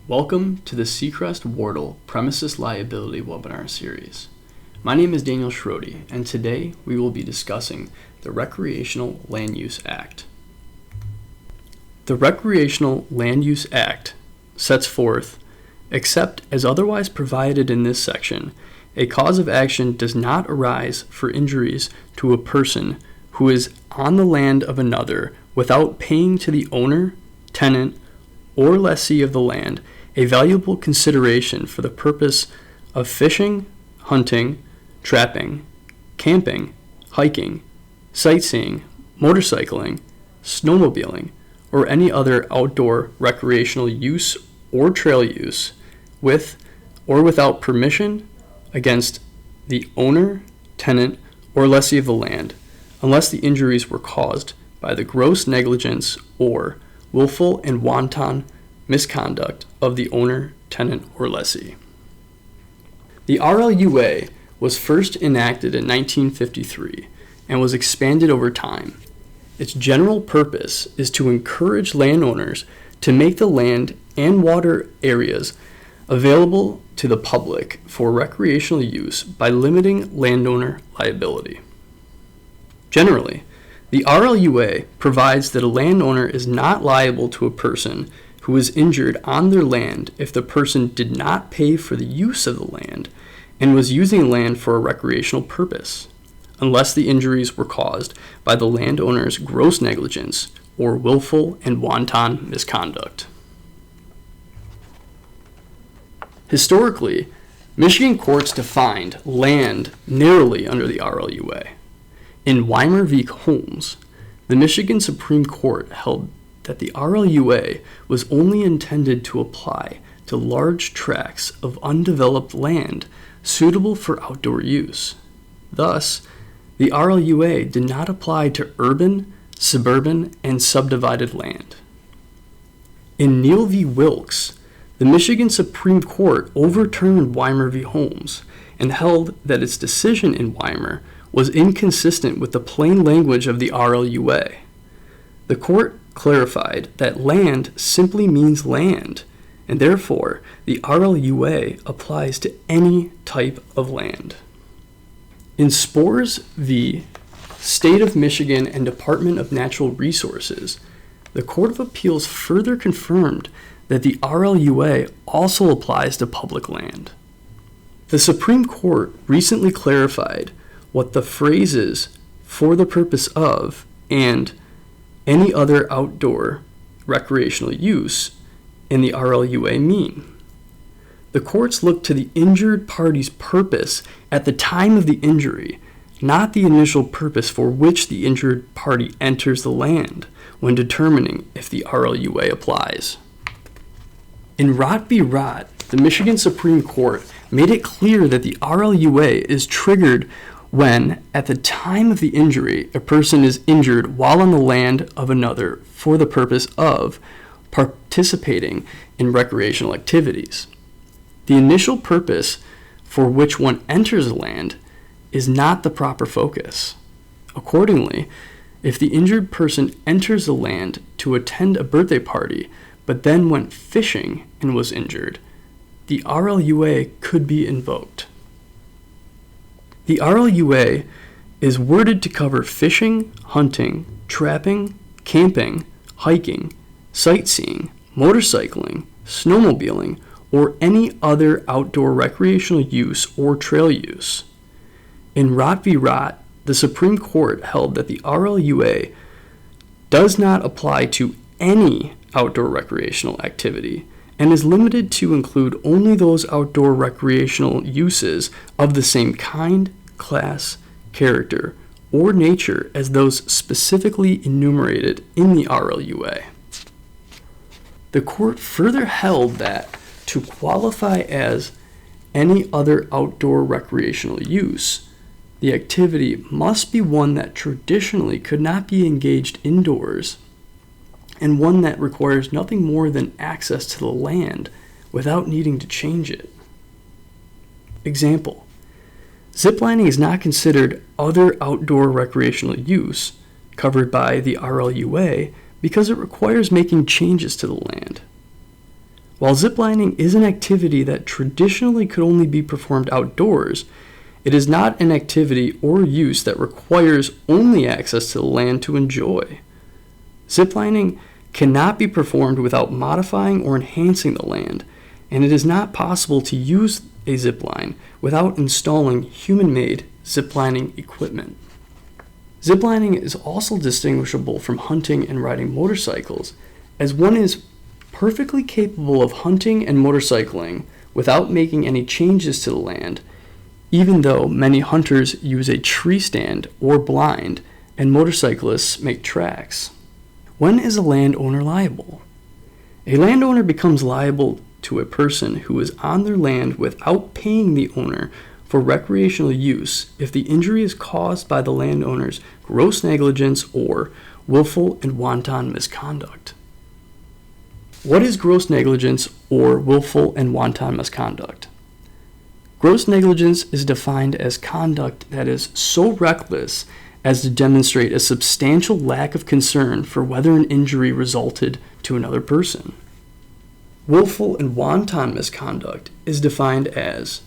Welcome to the Seacrest-Wardle Premises Liability webinar series. My name is Daniel Schrode, and today we will be discussing the Recreational Land Use Act. The Recreational Land Use Act sets forth, except as otherwise provided in this section, a cause of action does not arise for injuries to a person who is on the land of another without paying to the owner, tenant, or lessee of the land a valuable consideration for the purpose of fishing, hunting, trapping, camping, hiking, sightseeing, motorcycling, snowmobiling, or any other outdoor recreational use or trail use with or without permission against the owner, tenant, or lessee of the land, unless the injuries were caused by the gross negligence or willful and wanton misconduct of the owner, tenant, or lessee. The RLUA was first enacted in 1953 and was expanded over time. Its general purpose is to encourage landowners to make the land and water areas available to the public for recreational use by limiting landowner liability. Generally, the RLUA provides that a landowner is not liable to a person who is injured on their land if the person did not pay for the use of the land and was using land for a recreational purpose, unless the injuries were caused by the landowner's gross negligence or willful and wanton misconduct. Historically, Michigan courts defined land narrowly under the RLUA. In Weimer v. Holmes, the Michigan Supreme Court held that the RLUA was only intended to apply to large tracts of undeveloped land suitable for outdoor use. Thus, the RLUA did not apply to urban, suburban, and subdivided land. In Neal v. Wilkes, the Michigan Supreme Court overturned Weimer v. Holmes and held that its decision in Weimer was inconsistent with the plain language of the RLUA. The court clarified that land simply means land, and therefore the RLUA applies to any type of land. In Spores v. State of Michigan and Department of Natural Resources, the Court of Appeals further confirmed that the RLUA also applies to public land. The Supreme Court recently clarified what the phrases "for the purpose of" and "any other outdoor recreational use" in the RLUA mean. The courts look to the injured party's purpose at the time of the injury, not the initial purpose for which the injured party enters the land when determining if the RLUA applies. In Rott v. Rott, the Michigan Supreme Court made it clear that the RLUA is triggered when, at the time of the injury, a person is injured while on the land of another for the purpose of participating in recreational activities. The initial purpose for which one enters the land is not the proper focus. Accordingly, if the injured person enters the land to attend a birthday party but then went fishing and was injured, the RLUA could be invoked. The RLUA is worded to cover fishing, hunting, trapping, camping, hiking, sightseeing, motorcycling, snowmobiling, or any other outdoor recreational use or trail use. In Rott v. Rott, the Supreme Court held that the RLUA does not apply to any outdoor recreational activity and is limited to include only those outdoor recreational uses of the same kind, class, character, or nature as those specifically enumerated in the RLUA. The court further held that to qualify as any other outdoor recreational use, the activity must be one that traditionally could not be engaged indoors and one that requires nothing more than access to the land without needing to change it. Example: ziplining is not considered other outdoor recreational use covered by the RLUA because it requires making changes to the land. While ziplining is an activity that traditionally could only be performed outdoors, it is not an activity or use that requires only access to the land to enjoy. Ziplining cannot be performed without modifying or enhancing the land, and it is not possible to use a zipline without installing human-made ziplining equipment. Ziplining is also distinguishable from hunting and riding motorcycles, as one is perfectly capable of hunting and motorcycling without making any changes to the land, even though many hunters use a tree stand or blind and motorcyclists make tracks. When is a landowner liable? A landowner becomes liable to a person who is on their land without paying the owner for recreational use if the injury is caused by the landowner's gross negligence or willful and wanton misconduct. What is gross negligence or willful and wanton misconduct? Gross negligence is defined as conduct that is so reckless as to demonstrate a substantial lack of concern for whether an injury resulted to another person. Willful and wanton misconduct is defined as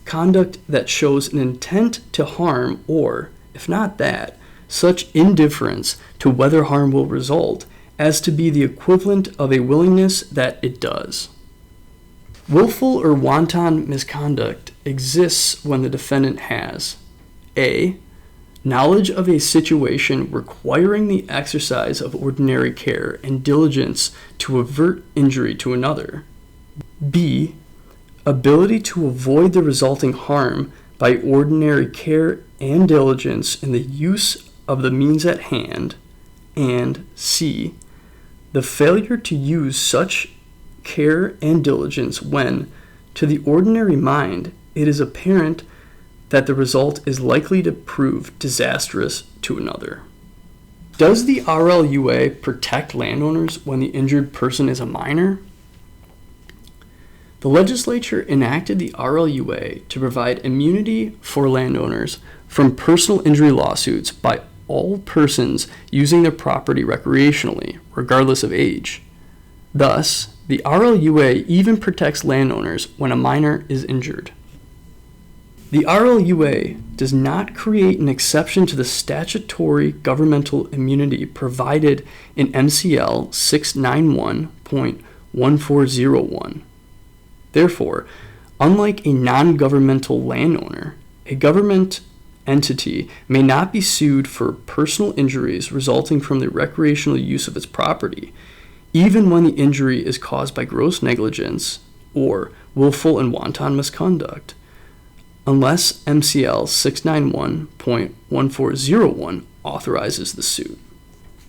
conduct that shows an intent to harm or, if not that, such indifference to whether harm will result as to be the equivalent of a willingness that it does. Willful or wanton misconduct exists when the defendant has a. knowledge of a situation requiring the exercise of ordinary care and diligence to avert injury to another. B. ability to avoid the resulting harm by ordinary care and diligence in the use of the means at hand. And C. the failure to use such care and diligence when, to the ordinary mind, it is apparent that the result is likely to prove disastrous to another. Does the RLUA protect landowners when the injured person is a minor? The legislature enacted the RLUA to provide immunity for landowners from personal injury lawsuits by all persons using their property recreationally, regardless of age. Thus, the RLUA even protects landowners when a minor is injured. The RLUA does not create an exception to the statutory governmental immunity provided in MCL 691.1401. Therefore, unlike a non-governmental landowner, a government entity may not be sued for personal injuries resulting from the recreational use of its property, even when the injury is caused by gross negligence or willful and wanton misconduct, unless MCL 691.1401 authorizes the suit.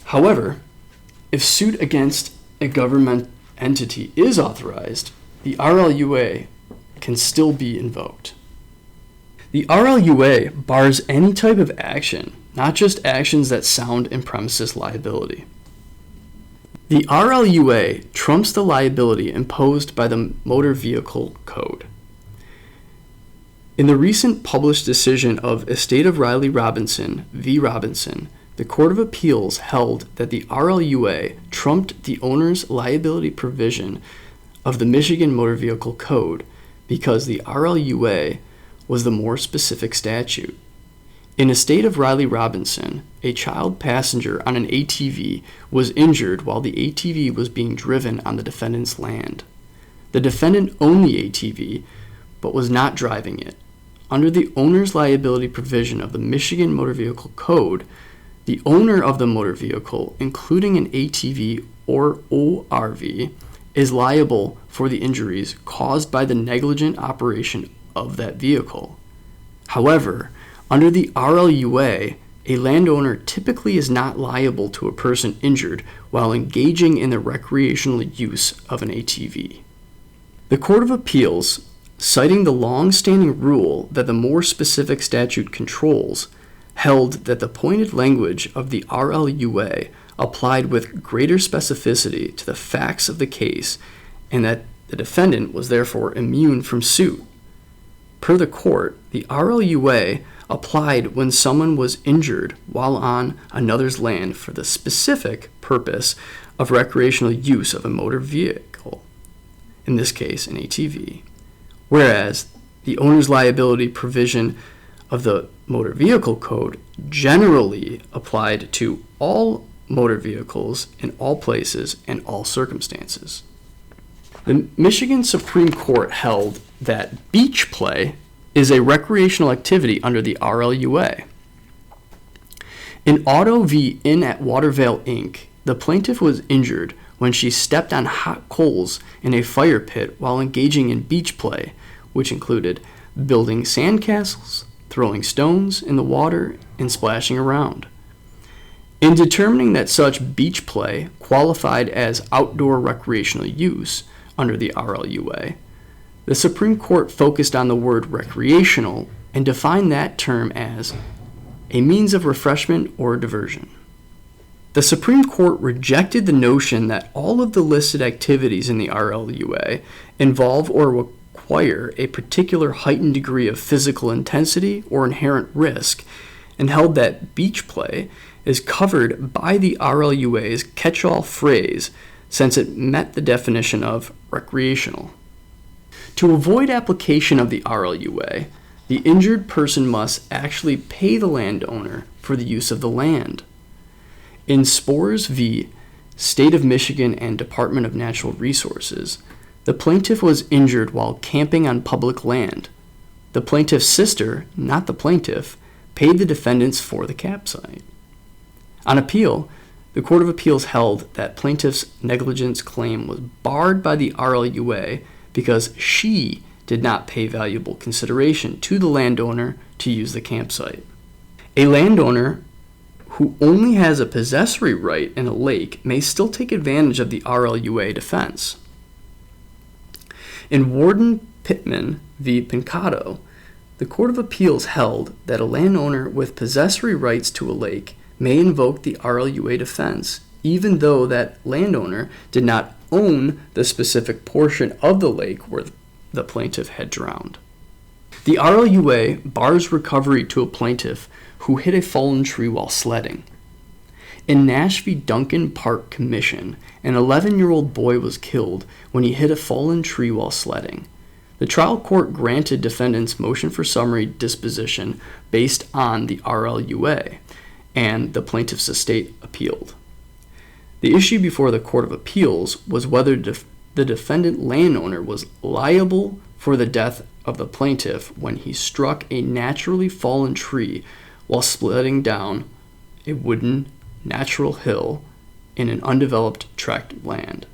However, if suit against a government entity is authorized, the RLUA can still be invoked. The RLUA bars any type of action, not just actions that sound in premises liability. The RLUA trumps the liability imposed by the Motor Vehicle Code. In the recent published decision of Estate of Riley Robinson v. Robinson, the Court of Appeals held that the RLUA trumped the owner's liability provision of the Michigan Motor Vehicle Code because the RLUA was the more specific statute. In Estate of Riley Robinson, a child passenger on an ATV was injured while the ATV was being driven on the defendant's land. The defendant owned the ATV, but was not driving it. Under the owner's liability provision of the Michigan Motor Vehicle Code, the owner of the motor vehicle, including an ATV or ORV, is liable for the injuries caused by the negligent operation of that vehicle. However, under the RLUA, a landowner typically is not liable to a person injured while engaging in the recreational use of an ATV. The Court of Appeals, citing the long-standing rule that the more specific statute controls, held that the pointed language of the RLUA applied with greater specificity to the facts of the case and that the defendant was therefore immune from suit. Per the court, the RLUA applied when someone was injured while on another's land for the specific purpose of recreational use of a motor vehicle. in this case an ATV, whereas the owner's liability provision of the Motor Vehicle Code generally applied to all motor vehicles in all places and all circumstances. The Michigan Supreme Court held that beach play is a recreational activity under the RLUA. In Auto v. Inn at Watervale, Inc., the plaintiff was injured when she stepped on hot coals in a fire pit while engaging in beach play, which included building sandcastles, throwing stones in the water, and splashing around. In determining that such beach play qualified as outdoor recreational use under the RLUA, the Supreme Court focused on the word recreational and defined that term as a means of refreshment or diversion. The Supreme Court rejected the notion that all of the listed activities in the RLUA involve or require a particular heightened degree of physical intensity or inherent risk, and held that beach play is covered by the RLUA's catch-all phrase since it met the definition of recreational. To avoid application of the RLUA, the injured person must actually pay the landowner for the use of the land. In Spores v. State of Michigan and Department of Natural Resources, the plaintiff was injured while camping on public land. The plaintiff's sister, not the plaintiff, paid the defendants for the campsite. On appeal, the Court of Appeals held that plaintiff's negligence claim was barred by the RLUA because she did not pay valuable consideration to the landowner to use the campsite. A landowner who only has a possessory right in a lake may still take advantage of the RLUA defense. In Warden Pittman v. Pincato, the Court of Appeals held that a landowner with possessory rights to a lake may invoke the RLUA defense even though that landowner did not own the specific portion of the lake where the plaintiff had drowned. The RLUA bars recovery to a plaintiff who hit a fallen tree while sledding. In Nash v. Duncan Park Commission, an 11-year-old boy was killed when he hit a fallen tree while sledding. The trial court granted defendants' motion for summary disposition based on the RLUA, and the plaintiff's estate appealed. The issue before the Court of Appeals was whether the defendant landowner was liable for the death of the plaintiff when he struck a naturally fallen tree while sledding down a wooden natural hill in an undeveloped tract of land.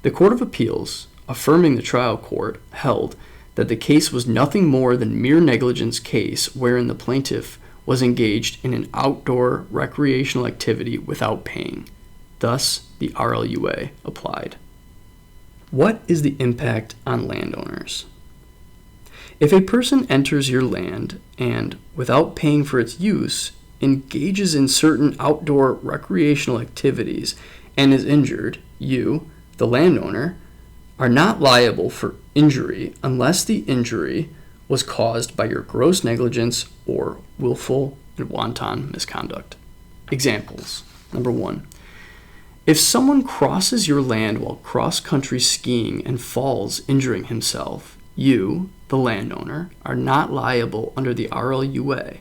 The Court of Appeals, affirming the trial court, held that the case was nothing more than mere negligence case wherein the plaintiff was engaged in an outdoor recreational activity without paying. Thus, the RLUA applied. What is the impact on landowners? If a person enters your land and, without paying for its use, engages in certain outdoor recreational activities and is injured, you, the landowner, are not liable for injury unless the injury was caused by your gross negligence or willful and wanton misconduct. Examples. Number 1. If someone crosses your land while cross-country skiing and falls, injuring himself, you, the landowner, are not liable under the RLUA,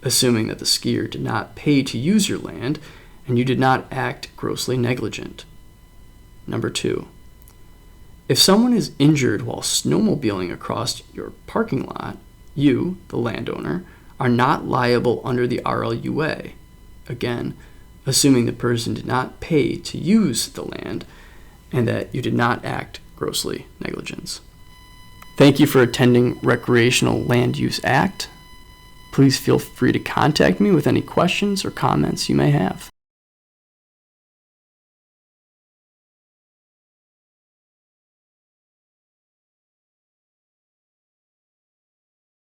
assuming that the skier did not pay to use your land and you did not act grossly negligent. Number 2. If someone is injured while snowmobiling across your parking lot, you, the landowner, are not liable under the RLUA, again, assuming the person did not pay to use the land and that you did not act grossly negligent. Thank you for attending Recreational Land Use Act. Please feel free to contact me with any questions or comments you may have.